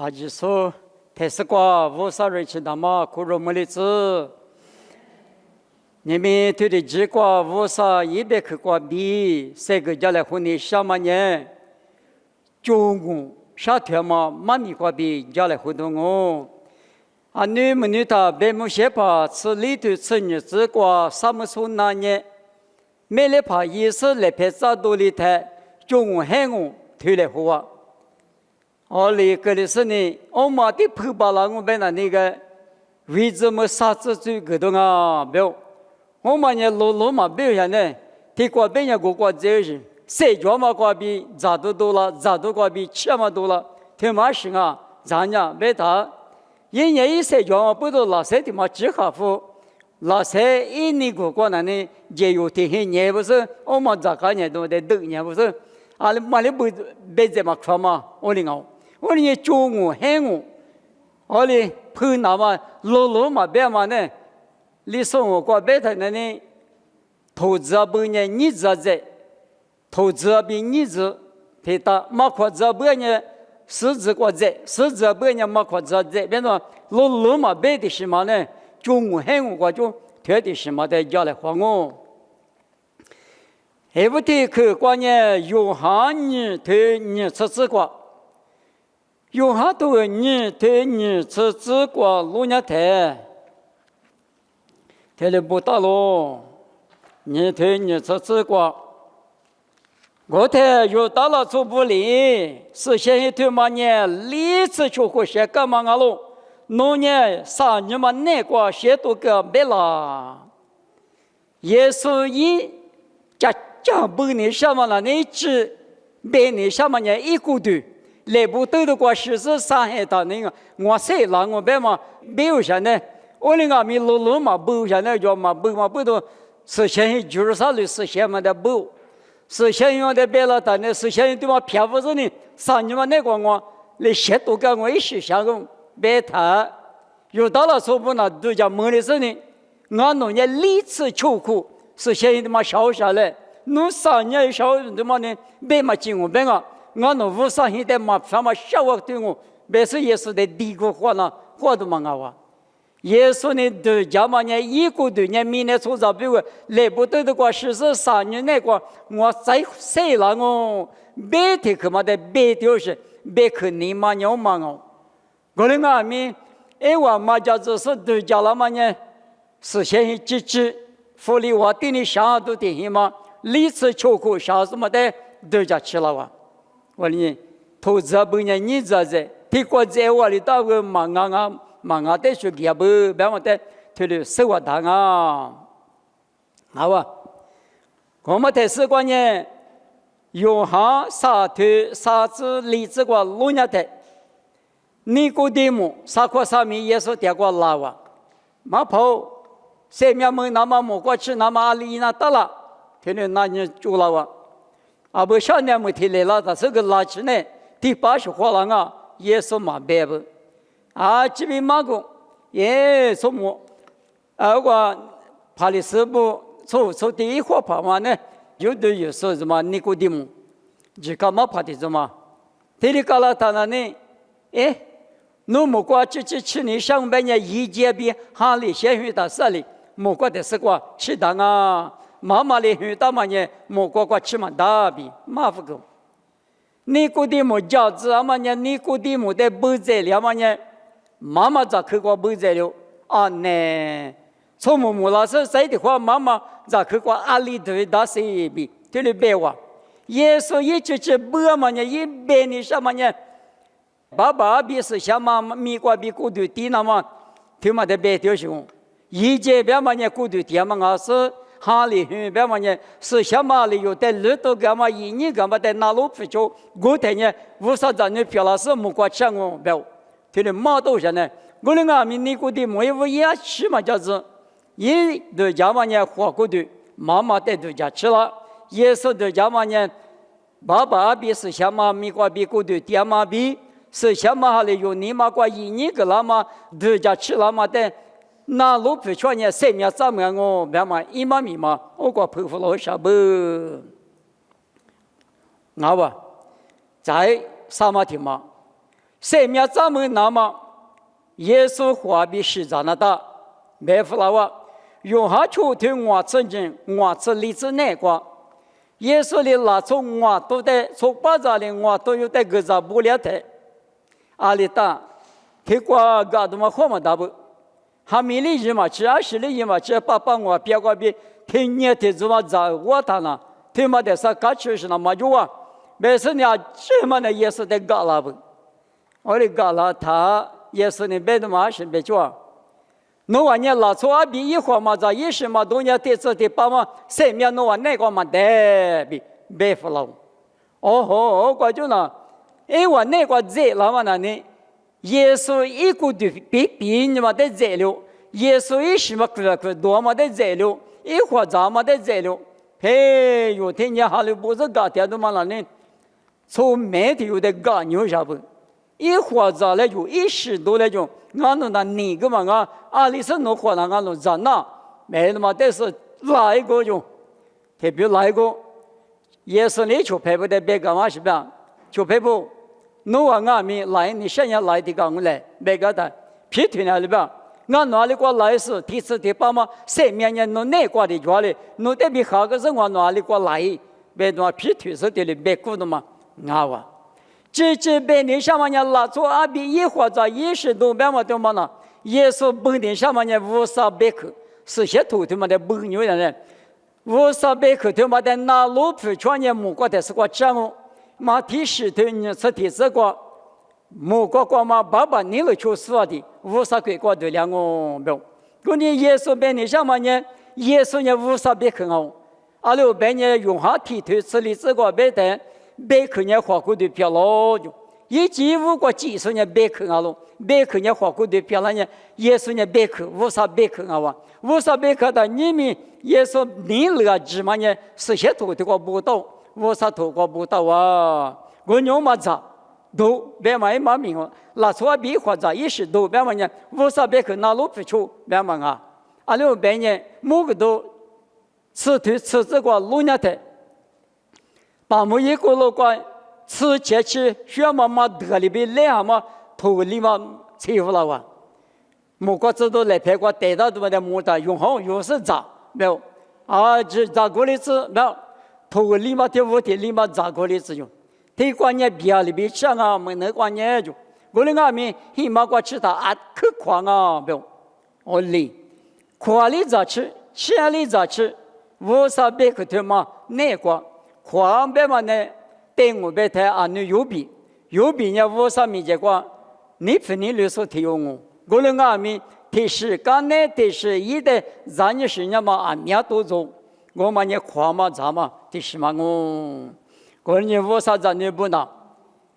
아지소 대스과 우사를 치다마 구로물리즈 님이 들이 지과 우사 200과 비 세그절의 혼이 샤마nye 중국 샤퇴마 마미과 비 절의 후동오 아니 문이다 배무셰파 스리트 스니즈과 사무소나nye 메레파 이슬레 페사돌리테 중국 행우 들레후와 어리 그리스니 엄마디 푸발랑우 베나니가 위즈무 사츠주 그동아 묘 엄마냐 로로마 묘야네 디과 베냐 고과 제지 세조마과비 자도돌라 자도과비 치마돌라 테마싱아 자냐 베다 예예이 세조마 부돌라 세티마 지하후 라세 이니고과나니 제요티 헤녜버스 엄마 자카냐도 데득냐버스 알리 말리 베제마 크마 올링아오 우리 중우 행우 어리 푸나마 로로마 베마네 리송과 베타네니 토자부냐 니자제 토자비 니즈 페타 마과자부냐 스즈과제 스자부냐 마과자제 베노 로로마 베디시마네 중우 행우과 좀 되디시마데 야레 황오 에브티 그 관에 요한이 되니 서스과 요하도 니 되니 서스과 로냐테 텔레보타로 니 되니 서스과 고테 요달라 소불리 스셰히 되마냐 리츠 초코 셰까망알로 노냐 사니마 내과 셰도가 벨라 예수이 자本你什么了？你只被你什么呢？一股的，来不得的话，事实伤害到那个我谁了？我别嘛没有啥呢？我那个米路路嘛不啥呢？叫嘛不都是现就是啥的？是现嘛的不？是现用的别了，但呢是现对嘛偏不是呢？上你们那个我来写都跟我一起相共别谈，有到了说不那都叫么的事呢？我弄些历次愁苦是现的嘛消下来。侬三年小的嘛呢，别嘛进我别个，我侬无啥现在嘛什么小我对我，别是耶稣的第一个话呢，话都嘛我，耶稣呢对家嘛呢一个对呢明年出招比我来不得的话，事实3年那个我再谁了我，别的可嘛的别就是别可你嘛鸟嘛我，我的阿弥，我嘛家就是对家了嘛呢，实现积极，福利我对你想都定什么。历次求苦小什么的都家吃了哇！我呢，投资不呢你这在，提过在我里到个忙啊的去给不，别么的，他的生活当啊，好吧？我们在时光呢，有哈沙土沙子荔枝瓜路亚的，尼古丁姆沙块上面也是点过拉哇，马跑，谁面门那么莫过去那么阿里那得了。天天那你住了哇，啊不小年没提来了，他这个垃圾呢，第80花了啊，也是嘛白不，啊这边马工也什么，我帕里斯布从第一伙跑嘛呢，有的有说什么尼古丁姆，只干嘛跑的什么，第二个了他那呢，侬莫过去年上半年一节比哈里先去到这里，莫过的是过吃当啊。妈妈的很大嘛呢，莫过过吃嘛大比麻烦个。尼古丁姆饺子啊嘛呢，尼古丁姆的不材料嘛呢，妈妈咋去过不材料啊呢？从母老师说的话，妈妈咋去过阿里头大谁比？这里别话，耶稣一直吃不嘛呢，一别你什么呢？爸爸比是想嘛米瓜比古头低那么，听嘛的别丢熊，一节别嘛呢古头低嘛我是。哈里很别么呢？是什么里有的路都干嘛？一年干嘛在哪路不就？我天呢，无啥子你漂亮是木瓜抢我不要，他的马都是呢。我的阿弥尼古的没有也吃嘛，就是一对家嘛呢，火锅的妈妈带对家吃了，也是对家嘛呢，爸爸比是什么米瓜比古的爹妈比是什么哈里有你妈瓜一年个了嘛，对家吃了嘛的。那路不穿呢，谁面怎么我别嘛一码米嘛，我个佩服老啥不？我吧，在萨马提嘛，生命咱们那么耶稣话比实在那大，没服了我，用下秋天我曾经我这里子那个，耶稣的那从我都得从巴扎里我都有得个咋不了的，阿里达，结果搞得么好么大不，还没里一嘛吃，20里一嘛吃，爸我别个比天年的怎么咋我他呢？天嘛的啥搞吃是那么就啊，没事呢，这么呢耶稣得搞了不，我的搞了他。耶稣呢，别的嘛是别叫，侬话你拉错阿比一话嘛，在一时嘛，东家对这对爸嘛，生命侬话那个嘛得别服了。哦，我就呢，因为那个热了嘛呢，耶稣一个的比你嘛得热了，耶稣一时嘛可多嘛得热了，一会儿嘛得热了，嘿，有天你哈利不是搞点的嘛呢，从媒体有点搞牛啥不？一会儿来就一时多来就，俺弄那哪个嘛啊？阿里是弄活那俺弄咋那？没的嘛，但是哪一个就，特别哪一个，也是你就配不得别干嘛是吧？就配不，侬话俺们来你想要来的讲来，别个的，批评了吧？俺哪里过来是第次第八嘛？谁面人弄哪挂的家里，弄得比好个是我哪里过来？别弄批评是的哩，别顾的嘛，俺话。这边的什么人拉错阿比一或者20多百嘛，对吗？呢？耶稣本的什么人500克，是些土对吗？的不牛人嘞，500克对吗？的那路普传人木瓜的是个账哦，马提石头你是提这个木瓜嘛，爸爸你了就说的500克对两哦，不，过年耶稣边的什么人？耶稣人500克哦，阿六边人用下提头这里这个别的。别看人花过的漂亮就，一几5个技术人别看啊喽，别看人花过的漂亮人，耶稣人别看500克啊哇，500克的你们耶稣你了芝麻人10些头的个不到，50头个不到啊，我娘嘛咋都别买嘛命哦，那错比或者20多别嘛人500克那路不出别嘛啊，阿六别人某个都吃这个路伢的。把某一个老官吃节气，血妈妈得里边来嘛，头里嘛欺负了哇！某个知道来拍过逮到的嘛的木的，用好用是砸没有啊？这砸过的是没有，头里嘛的屋的里嘛砸过的是用，他关键别里边想啊，没那关键就，我的外面起码过吃它啊可狂啊没有，我哩，快里咋吃，千里咋吃，500克的嘛那个。黄白嘛呢？对我白台啊，你有比呢？50米结果，你分你律师提用我，我的阿米提示刚呢提示一的让你是人嘛啊面都做，我嘛你黄嘛咋嘛提示嘛我你50咋你不拿？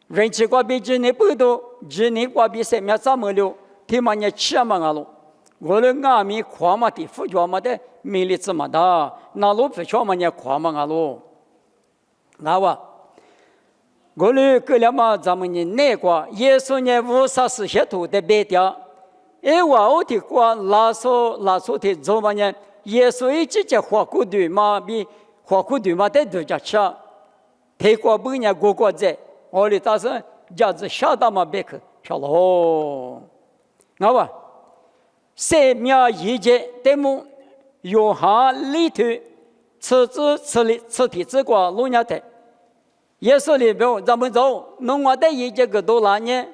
人气瓜比只你不多，只你瓜比生命怎么了？提嘛你吃嘛阿喽，我的阿米黄嘛的副角嘛的米粒子嘛的，那路不巧嘛你黄嘛阿喽。那我们格了嘛，咱们呢那个耶稣呢50些头的白掉，因为我的话拉索的做嘛呢，耶稣一直在花骨头嘛，比花骨头嘛在多家吃，泰国不呢个在，我的打算家子下到嘛别去漂了，那生命一节对么用下里头。吃体这个路伢的，耶稣里边咱们走，弄我的一节个多难呢？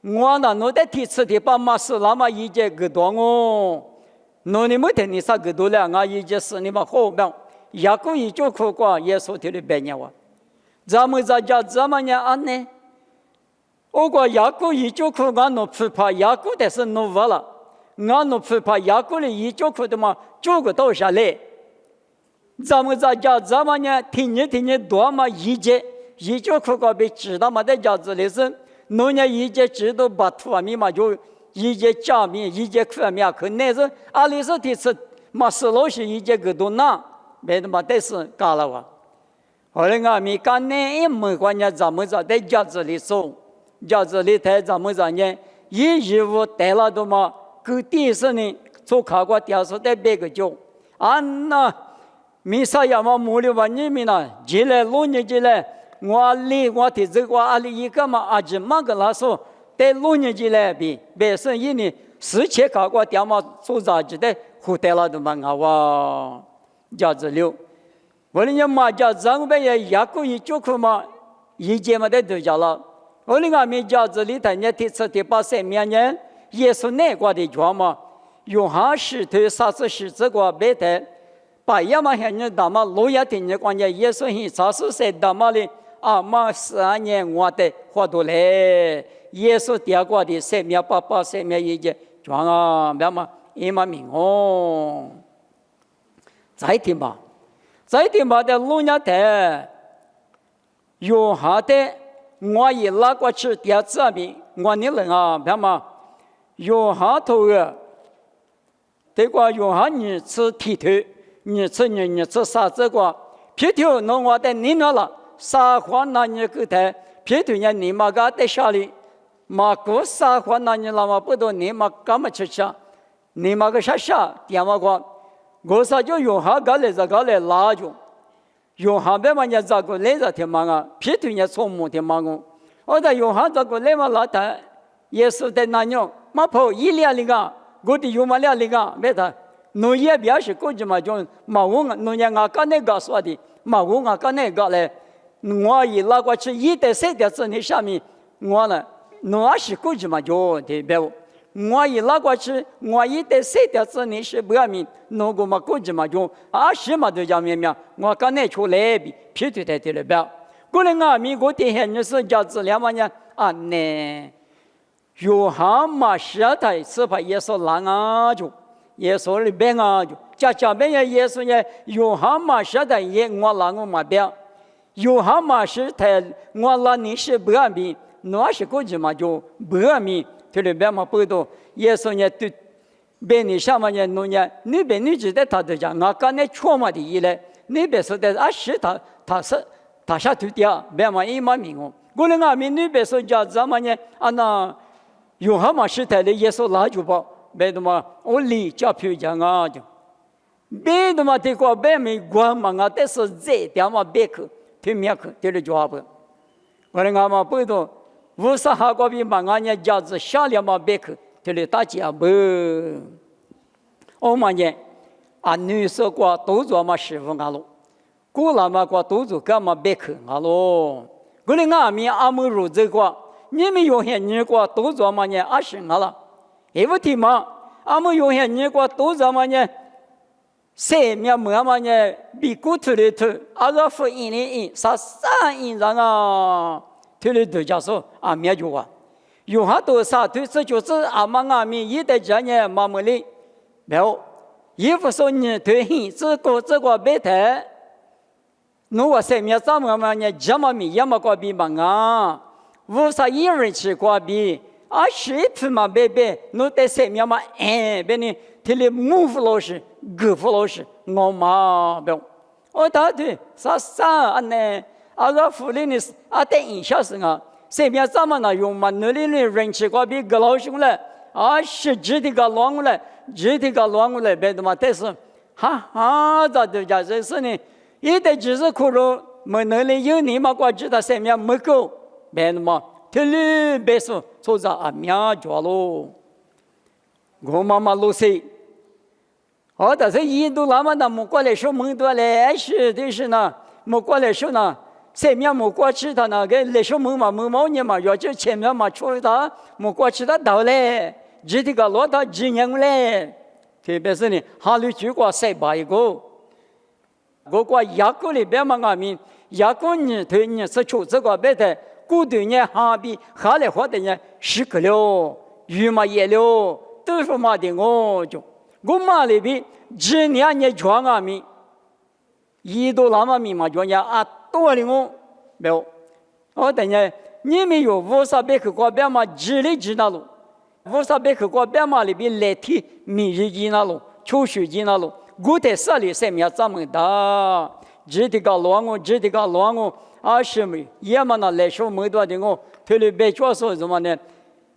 我那弄的体吃的把马是那么一节个多哦，弄你没得你啥个多了，俺一节是你们好办，也可以就可过耶稣的白年哇，咱们在家怎么样安呢？我过也可以就可俺弄不怕也可的是弄完了，俺弄不怕也可的一就可的嘛，就个倒下来。咱们在家怎么呢？听见多嘛一节可个被知道嘛在家子里是，农业一节知道把土米嘛就一节假米一节苦米可那是阿里是的是嘛是老是一节个多难，没得嘛但是干了哇。后来俺们干呢也没关系，咱们在家子里走，家子里台咱们在呢一务带了的嘛，个第是呢做考过调数的别个就俺那。米啥呀嘛木了吧你们呢？进来，弄你进来，我的这个阿里一个嘛阿姐嘛个老说，在6年级来比，本身一年10千考过点嘛做啥子的，胡带了的嘛哇，价值6。我们嘛家长辈也一个一就可嘛，一节嘛的都叫了。我们阿弥家子里头呢，第7、第8、3年呢，耶稣那个的讲嘛，用哈使徒30这个白的，把亚马汉人打嘛，路亚听人讲呢，耶稣很30岁打嘛的。嘛12年我的活动嘞，耶稣第二个的3年8、3年1节，装啊，别嘛一嘛明哦。再听吧的路亚的，用哈的我一拉过去第2次名，我你人啊，别嘛用哈头个，这个用哈2次剃头，2次3这个皮头弄我的你那了。撒谎那年个台，皮头年你妈个在下里，马过撒谎那年老妈不多，你妈干嘛吃下？你妈个下电话过，我啥就用下个来拉住，用下别嘛人咋个来着天忙啊？皮头年错误天忙哦，我在用下咋个来嘛拉他，耶稣在那样，马跑1两里个，我的用嘛2里个，别他，农业表示估计嘛就马我农业我干那个说的，马我干那个嘞。我一拉过去1到3条子，你下面我呢，20估计嘛就对别我一拉过去，我1到3条子，你是不要命，弄个嘛估计嘛就20嘛都叫面，我刚才出来比皮头在了别，过来我美国的现女士叫质量嘛呢啊呢，有哈嘛10台是怕耶稣拦啊就，耶稣里边啊就，家边耶稣呢有哈嘛10台也我拦我嘛别。有哈嘛是台，我拉你是不安民，20个人嘛就不安民，这里边嘛不多，耶稣呢对，别你什么呢弄呢？你别你知道他的讲，我刚才错嘛的意嘞，你别说的是他下头掉，别嘛一嘛明哦，过来我们你别说叫怎么呢？那有哈嘛是台的耶稣拉住吧，别的嘛我离叫票讲啊就，别的嘛这个别没关嘛，我但是这点嘛别去。听明白，这个家伙，我们阿妈不懂，50哈个比嘛，俺家家子下两嘛别去，这里大家不，我们呢，女士过都做嘛师傅阿喽，姑娘嘛过都做干嘛别去阿喽，我们阿弥阿姆如这个，你们有些人过都做嘛呢20阿了，因为听嘛，阿姆有些人过都做嘛呢。3面么嘛呢？比古土里头，个福音里13印上啊，土里头家说面就话，有很多啥土这就是阿弥一代家呢妈妈里，没有，衣服说你推行这个白台，侬我3面怎么嘛呢？这么米也么个比嘛啊，51人去过比，10嘛白，侬在3面嘛别你。这里木夫老师、狗夫老师，我妈不，我打对啥呢？个福利呢？在印象是啊，这边怎么那用嘛？那里的人气高比个老兄嘞，实际的个乱过来，别的嘛，但是咋的家这是呢？一代就是苦肉，没那里有你嘛？我知道这边没够，别的嘛，这里别说，做啥面脚喽？我妈妈老师。但是印度那么那么过来说蒙多来是呢，没过来说呢，3面没过去他那个来说蒙毛年嘛，要就前面嘛出他没过去他到嘞，这个老大几年嘞，特别是呢，哈里去过3-8一个，我过雅各里边嘛阿弥，雅各你对你是出这个别的，古对呢哈比哈来活的呢10个了，鱼嘛也了，都是嘛的我就。我妈那边今年也传阿弥，一度那么密嘛传呀多的我没有，我等下你们有50百克过边嘛几里几那路，50百克过边嘛里边来提米日几那路，秋水几那路，我在这里3面怎么的，这个乱我20米也嘛那来说没多的我，这里别叫说什么呢？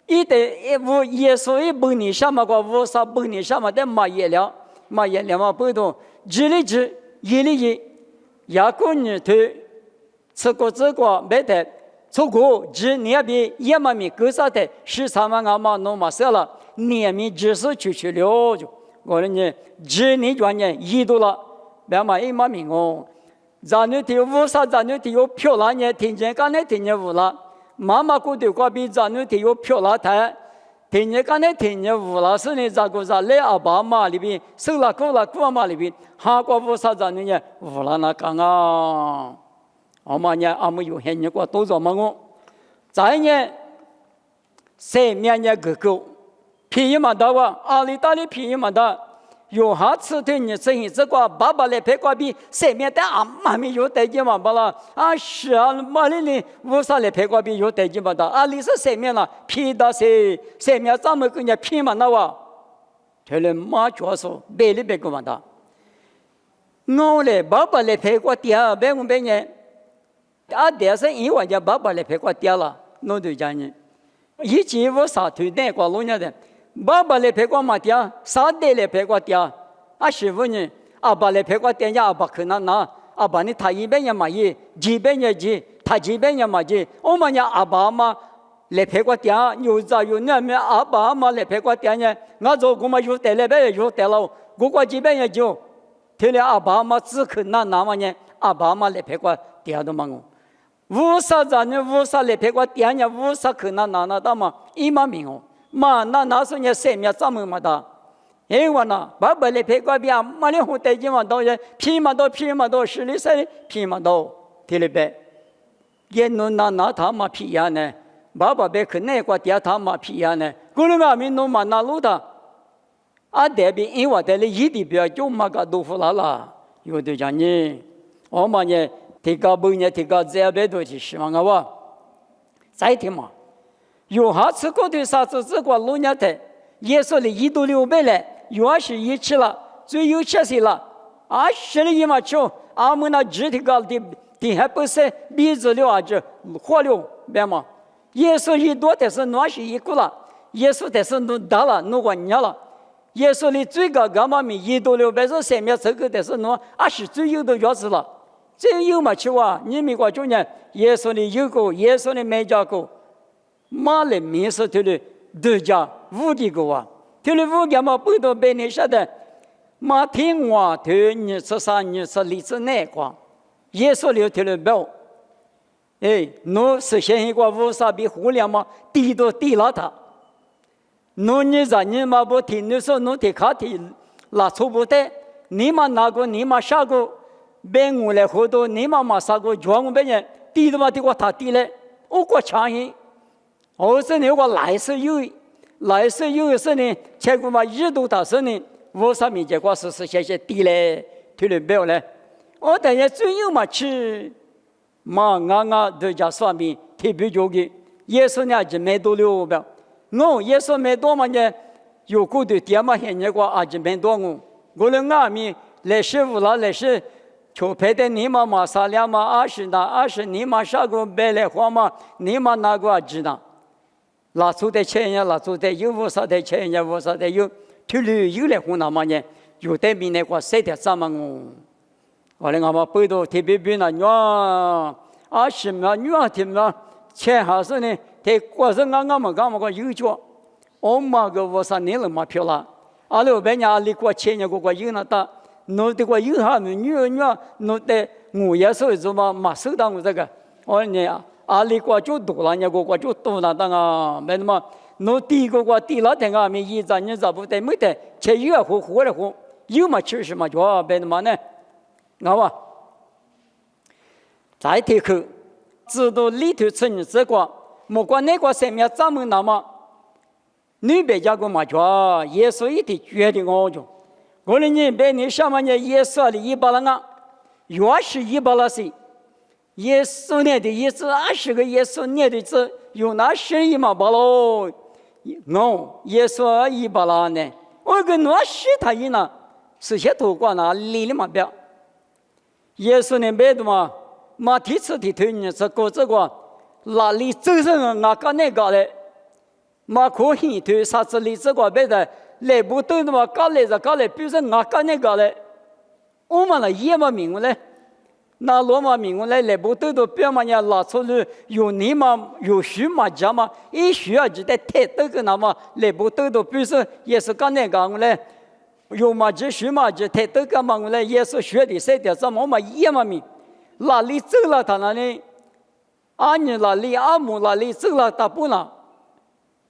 一代耶稣一本年什么个50本年什么的马也了嘛不懂，几里几1里1，雅各你头吃过这个没得出国只年比也嘛米格萨的13万阿妈弄嘛色了，年米只是去了就，我的呢只年转年一度了，别嘛一嘛米哦，咱们的乌萨咱们的有漂亮呢，听见刚才听见乌了，妈妈过的过比咱们的有漂亮台。听见刚才听见乌拉是呢，咋个咋来阿爸妈里边，手拉过妈里边，韩国乌啥子呢？乌拉那讲啊，阿妈呢阿没有很呢个多做么个？再呢，3年哥哥，便宜嘛大哇，阿里大里便宜嘛大，有下次对你生意这个爸爸来陪过比3年的阿妈没有带劲嘛不啦？啊是啊，妈哩哩乌啥来陪过比有带劲嘛的？阿里是3年了，便宜到谁？3年咱们跟人家便嘛那哇？这里妈就说别里别个嘛的，我嘞爸爸来陪过爹，别个别人，啊爹是因为家爸爸来陪过爹了，我就讲呢，以前我啥推荐过老人的。爸爸来陪过妈爹，啥爹来陪过爹？啊师傅呢？阿爸来陪过爹呀，阿爸可能拿阿爸呢，他一边也嘛一，几边也几，他几边也嘛几。我们家阿爸妈来陪过爹，有咋有那么阿爸妈来陪过爹呢？我做我们有带来边有带了，我几边也就，听了阿爸妈只可能拿嘛呢？阿爸妈来陪过爹的嘛我。无啥子呢？无啥来陪过爹呢？无啥可能拿到嘛？一毛命哦。嘛，那时候你3年怎么嘛的？因为呢，爸爸来陪过边，妈的好带劲嘛，到人皮嘛到12岁皮嘛到，听了呗？也弄那他嘛皮呀呢？爸爸别去那个爹他嘛皮呀呢？过了俺们弄嘛那路的，啊这边因为这里一地边就嘛个豆腐啦，有的讲呢，我们呢提高不呢提高这边都是希望个哇，再听嘛。有下次过对啥子这个老年的，耶稣的1到600来，有是一起了，最有70了，啊10了一嘛就，俺们那肢体高的还不是鼻子了啊这活了，别嘛，耶稣一多的是暖是一个了，耶稣的是弄大了，弄个年了，耶稣的最高干嘛米1到600是3面这个的是弄是最有的钥匙了，最有嘛去哇，你们个中间耶稣的有个，耶稣的没家个。马来面是他的2家5几个啊，他的5家嘛不到被你晓得，马听话他你是啥你是历史哪个？耶稣了他的表，哎，侬实现一个无啥比互联网低到低了他，侬你在你嘛不听你说侬得卡提拉错不得，你嘛那个你嘛下个，别我来活动你嘛啥个叫我别人低的嘛低过他低嘞，我过强硬。我说你我来是有是呢，结果嘛1度大是呢，我上面结果是些低嘞，退了表嘞。我等下最有嘛去，嘛2家上面特别多的，耶稣呢就没多了表，我耶稣没多嘛呢，有个的爹嘛现在个啊就没多我的外面来师傅了来是。就陪的你嘛3两嘛20你嘛啥个白来花嘛，你嘛那个知道。拉出的钱呀，拉出的有无啥的钱呀，无啥的有，退了有来湖南嘛呢？有的比那个谁的啥嘛我嘞，我们背到特别比那女20嘛女听嘛，钱还是呢，在过生俺们个有脚，我嘛个无啥年了嘛漂亮，阿拉别人里过钱呀个有那大，弄的个有哈么女弄的我也是什么收到我这个，我呢呀。阿里瓜就多了，人家就多了，当啊，没什么。侬低个低了，等啊，没一张你找不得，没得，且有活的活，有嘛吃什么就别什么呢？好吧。再提口，知道里头吃你这个，莫管那个上面咱们那么，你别讲个嘛叫，耶稣一定决定我就，我的人别你什么呢？耶稣的100了啊，越是100了些。耶稣念的意思20个耶稣念的字有那11嘛不喽？耶稣100了呢？我跟那10他一呢，是些土瓜那里里嘛表。耶稣呢别的嘛第次的推呢是过这个哪里走上那个那个嘞？嘛可以推啥子里这个别的来不动的嘛搞来，比如说那个那个嘞，我们那也嘛明白嘞。那罗马民工来来不都表嘛呀？拿出来有你嘛有许嘛家嘛，一需要就得太多个那么来不都比如说也是刚才讲嘞，有嘛就许嘛就太多个嘛嘞，也是学的谁的怎么嘛一嘛咪，哪里走了他那里，阿女哪里阿母哪里走了他不能，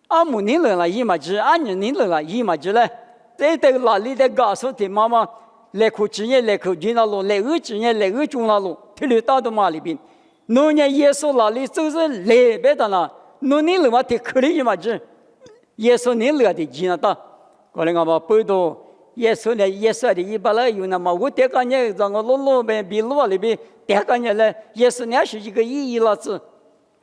阿母你来了一嘛就，阿女你来了一嘛就嘞，这个哪里的告诉的妈妈。来口之年来口进那路，来二之年来二中那路，推了到的马里边。农年耶稣那里就是来别的了，农年了嘛得可怜嘛子，耶稣你了的进那到，过来我们背到耶稣呢，耶稣的一把来有那么我这个年让我路边比路里边，这个年来耶稣呢是一个意义了子，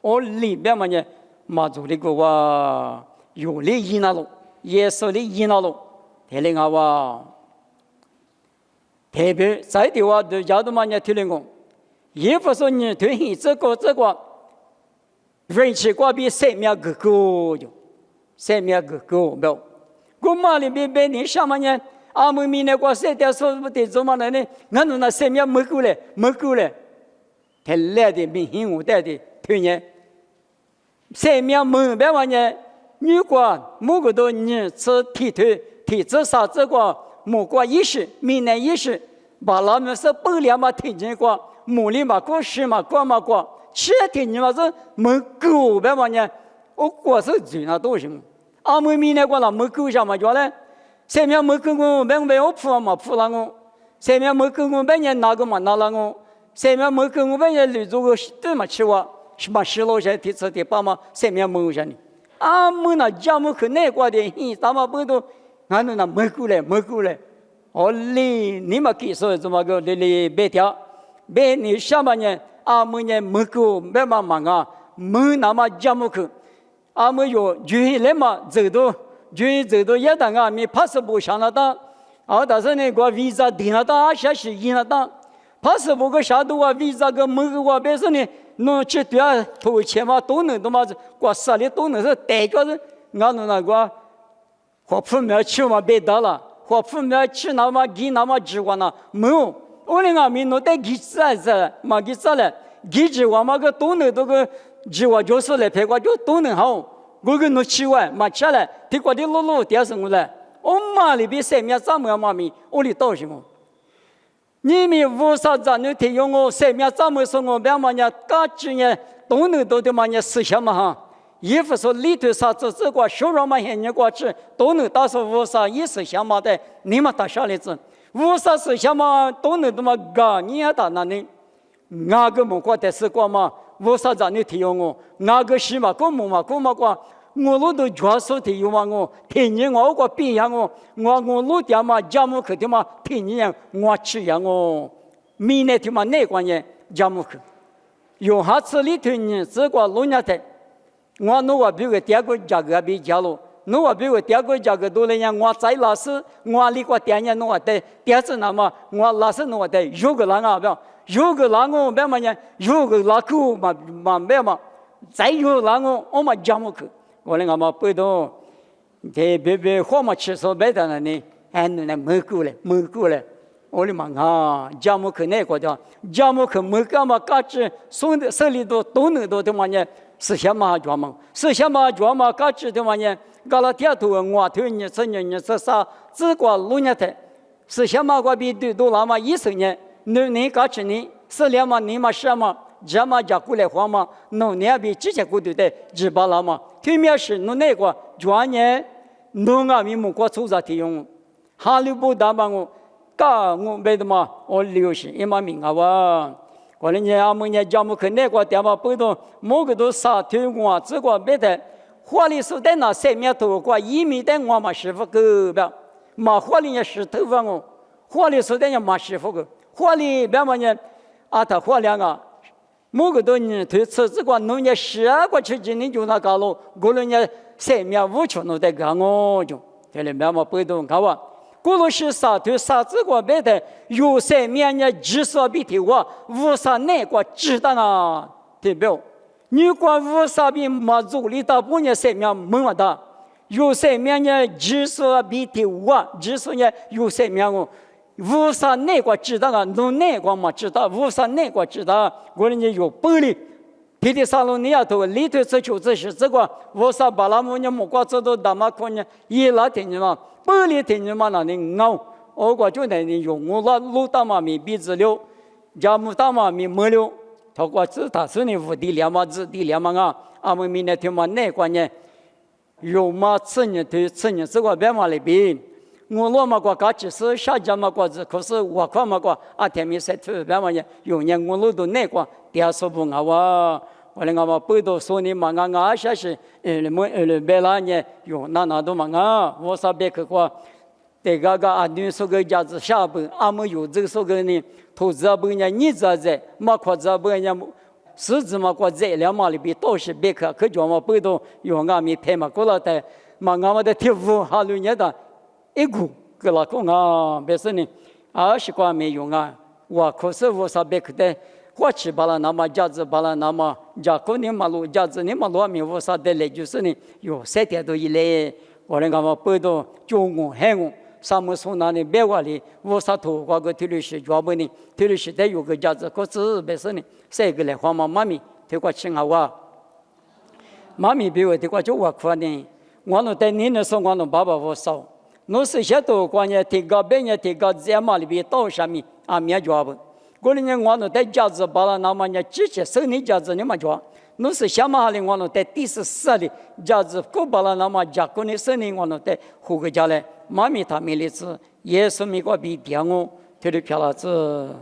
我里边嘛呢马祖的个哇有利益那路，耶稣的益那路，听令我哇。特别在的话，都叫他们家听讲，也不说你推行这个，人气挂比3秒个高就，3秒个高没有。我妈里边你什么呢？阿门米那个谁的说不得怎么了呢？俺那3秒没够嘞，太来的明显我带的推呢，3秒没办法呢。如果某个都你吃提这啥这个。莫过意识，闽南意识，把他们是不了嘛听见过，木里嘛过是嘛过嘛过，吃听见嘛是没够别嘛呢？我过是最那东西嘛，阿们闽南过了没够什么叫嘞？前面没够我，别我铺嘛铺了我，前面没够我，别人拿个嘛拿了我，前面没够我，别人绿做个对嘛吃哇，什么10老些提吃的把嘛，前面没有啥呢？阿们那家们去那过的，咱们不都？俺那没够嘞，哦哩，你们给说怎么个哩白条，白你什么呢？阿们呢没够，没嘛忙啊，没那么家么去，阿们有就来嘛走到一单啊，没怕是不上了当，啊，但是呢个 visa 定了当，啊，下是印了当，怕是不个啥都啊 visa 个没个话，别说呢，弄这对啊，头钱嘛都能都嘛，过实力都能是代表是俺那个。和铺面去嘛别得了，和铺面去那么给那么直观了，没有。我那个民弄得给啥子，嘛给啥了？给直观嘛个都能都个直观就是来拍过就都能好。我个弄吃完嘛吃了，提过的路点什么了？我妈里边3面怎么样嘛咪？我里到什么？你们无啥子能提用我3面怎么说我别嘛呢？各职业都能都的嘛呢思想嘛哈。也不说里头啥子这个修容嘛，现年过去都能打说无啥意思想嘛的，你们打下来子，无啥思想嘛都能他妈搞，你也打那里，哪个么过的是过嘛，无啥子你提用我，哪个是嘛过么嘛过嘛过，我路都全说提用嘛我，听见我个变样我路点嘛家母去的嘛，听见我吃样我，明年的嘛那关键家母去，有下次里头呢这个路伢的。我弄个比个第二个价格比较了，弄个比个第二个价格多了呢。我在老师，我里个第二年弄个的，第二次那么我老师弄个的，有个人啊，有个人我别么呢，有个老口嘛别嘛，再有人我嘛讲不去，我那个嘛背到，这别话嘛吃说别的呢，哎那没够嘞，我的妈啊，讲不去那个的，讲不去没干嘛，嘎子送的手里都能多的嘛呢。思想嘛专门，思想嘛专门，搞知的嘛呢？搞了天头，我头你这啥？只管路年的，思想嘛个比都那么20年，你搞知呢？是两嘛你嘛什么？这嘛家过来话嘛，农年比之前过对的200了嘛。对面是弄那个专业，农啊民目过出啥提用？哈利不打吧我，搞我没得嘛，我流行一嘛名啊哇。我那年阿们年家母去那个地方不懂，某个都啥推广，这个别的，花里说在那3面头过1米的我嘛师傅个呗，嘛花里也是头发我，花里说在那嘛师傅个，花里别么呢，啊他花两个，某个都你推车这个农业12个去今年就那搞了，过了年3面5圈都在干我就，这里别么不懂搞哇。过了是啥对啥子个别的，有3面呢技术比的话，无啥那个知道呢，对不？你管无啥比嘛做里大半年3面没么大，有3面呢技术比的话，技术呢有3面哦，无啥内国知道啊，弄内国嘛知道，无啥内国知道，我人家有本领。皮的沙罗尼亚头里头这就是是这个，无啥巴拉木呢木瓜子都大马可呢，伊拉听见嘛，本领听见嘛那里熬，我就那里用我那路大嘛米鼻子溜，家木大嘛米没溜，他过只他是你无地两嘛子地两嘛啊，俺们明天听嘛内国呢，有嘛吃呢对吃呢这个别嘛里边。我罗嘛过，只是下家嘛过子，可是我看嘛过，啊天没晒出来嘛呀，有年我路都那过，第二说不我哇，我那我背到说你嘛我下是别啦呢，有那都嘛我啥别去过，这个啊女说个家子下本，俺们有这个说个呢，投资本呢你这在，嘛靠这本呢。实质嘛，过在两嘛里边都是别克，可叫嘛背到有俺们拍嘛过了的，嘛俺们的铁夫哈路年的。一股个老公啊，别说呢，20块没用啊，我可是我啥别个的，我吃罢了那么价值罢了那么，价格你马路价值你马路没我啥的来就是呢，有3点多一来，我那个嘛背到教我喊我，啥么说那里别话里，我啥头挂个体律师专门呢，体律师得有个价值，可是别说呢，3个来花嘛妈咪，他过请好啊，妈咪比我他过就我可呢，我那带你那时候我那爸爸我少。侬是些多关键提高别人提高在嘛里边到上面啊面抓不，过年我侬在价值把了那么呢直接生理价值你嘛抓，侬是下嘛里我侬在第14里价值够把了那么价过年生理我侬在胡个家来，妈咪他们的子也是美国比点我，他的漂亮子。